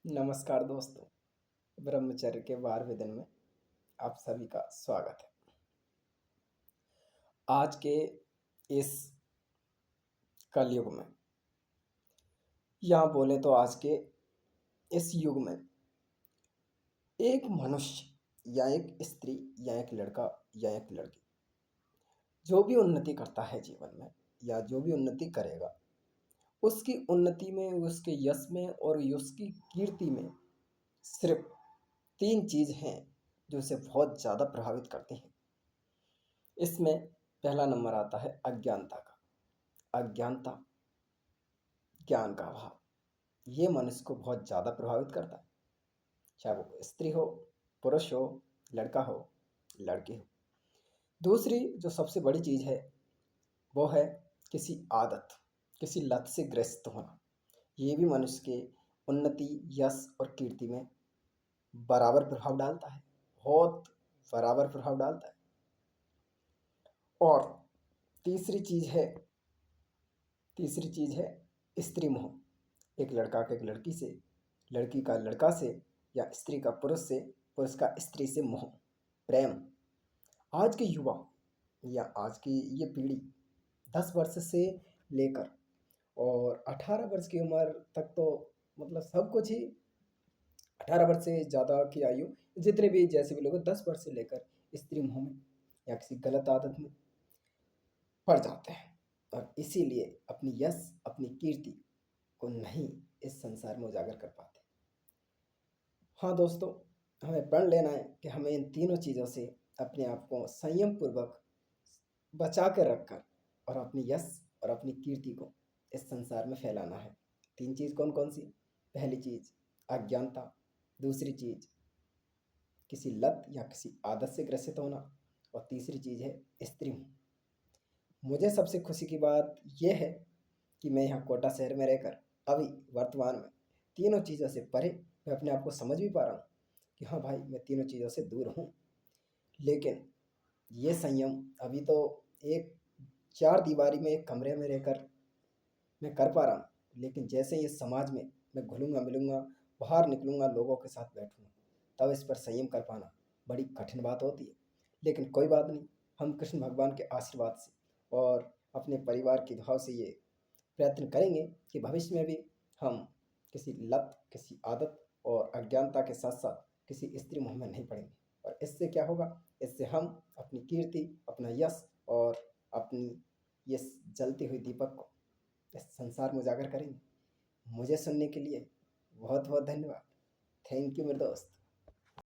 नमस्कार दोस्तों। ब्रह्मचर्य के 12वें दिन में आप सभी का स्वागत है। आज के इस कलयुग में या बोले तो आज के इस युग में एक मनुष्य या एक स्त्री या एक लड़का या एक लड़की जो भी उन्नति करता है जीवन में या जो भी उन्नति करेगा, उसकी उन्नति में, उसके यश में और उसकी कीर्ति में सिर्फ 3 चीज़ हैं जो उसे बहुत ज़्यादा प्रभावित करती हैं। इसमें पहला नंबर आता है अज्ञानता का। अज्ञानता, ज्ञान का अभाव, ये मनुष्य को बहुत ज़्यादा प्रभावित करता है, चाहे वो स्त्री हो, पुरुष हो, लड़का हो, लड़की हो। दूसरी जो सबसे बड़ी चीज़ है वो है किसी आदत, किसी लत से ग्रस्त होना। ये भी मनुष्य के उन्नति, यश और कीर्ति में बराबर प्रभाव डालता है, बहुत बराबर प्रभाव डालता है। और तीसरी चीज़ है स्त्री मोह। एक लड़का का एक लड़की से, लड़की का लड़का से या स्त्री का पुरुष से, पुरुष का स्त्री से मोह, प्रेम। आज के युवा या आज की ये पीढ़ी 10 वर्ष से लेकर और 18 वर्ष की उम्र तक तो मतलब सब कुछ ही 18 वर्ष से ज़्यादा की आयु जितने भी जैसे भी लोग 10 वर्ष से लेकर स्त्री मोह में या किसी गलत आदत में पड़ जाते हैं और इसीलिए अपनी यश, अपनी कीर्ति को नहीं इस संसार में उजागर कर पाते। हाँ दोस्तों, हमें प्रण लेना है कि हमें इन तीनों चीज़ों से अपने आप को संयम पूर्वक बचा कर रखकर और अपनी यश और अपनी कीर्ति को इस संसार में फैलाना है। 3 चीज़ कौन कौन सी? पहली चीज़ अज्ञानता, दूसरी चीज़ किसी लत या किसी आदत से ग्रसित होना और तीसरी चीज़ है स्त्री मोह। मुझे सबसे खुशी की बात यह है कि मैं यहाँ कोटा शहर में रहकर अभी वर्तमान में तीनों चीज़ों से परे मैं अपने आप को समझ भी पा रहा हूँ कि हाँ भाई, मैं तीनों चीज़ों से दूर हूँ। लेकिन ये संयम अभी तो एक 4 दीवारी में एक कमरे में रहकर मैं कर पा रहा हूँ, लेकिन जैसे ही इस समाज में मैं घुलूँगा मिलूँगा, बाहर निकलूँगा, लोगों के साथ बैठूँगा, तब इस पर संयम कर पाना बड़ी कठिन बात होती है। लेकिन कोई बात नहीं, हम कृष्ण भगवान के आशीर्वाद से और अपने परिवार की दुआओं से ये प्रयत्न करेंगे कि भविष्य में भी हम किसी लत, किसी आदत और अज्ञानता के साथ साथ किसी स्त्री मोह में नहीं पड़ेंगे। और इससे क्या होगा? इससे हम अपनी कीर्ति, अपना यश और अपनी ये जलती हुई दीपक को इस संसार में उजागर करेंगे। मुझे सुनने के लिए बहुत बहुत धन्यवाद। थैंक यू मेरे दोस्त।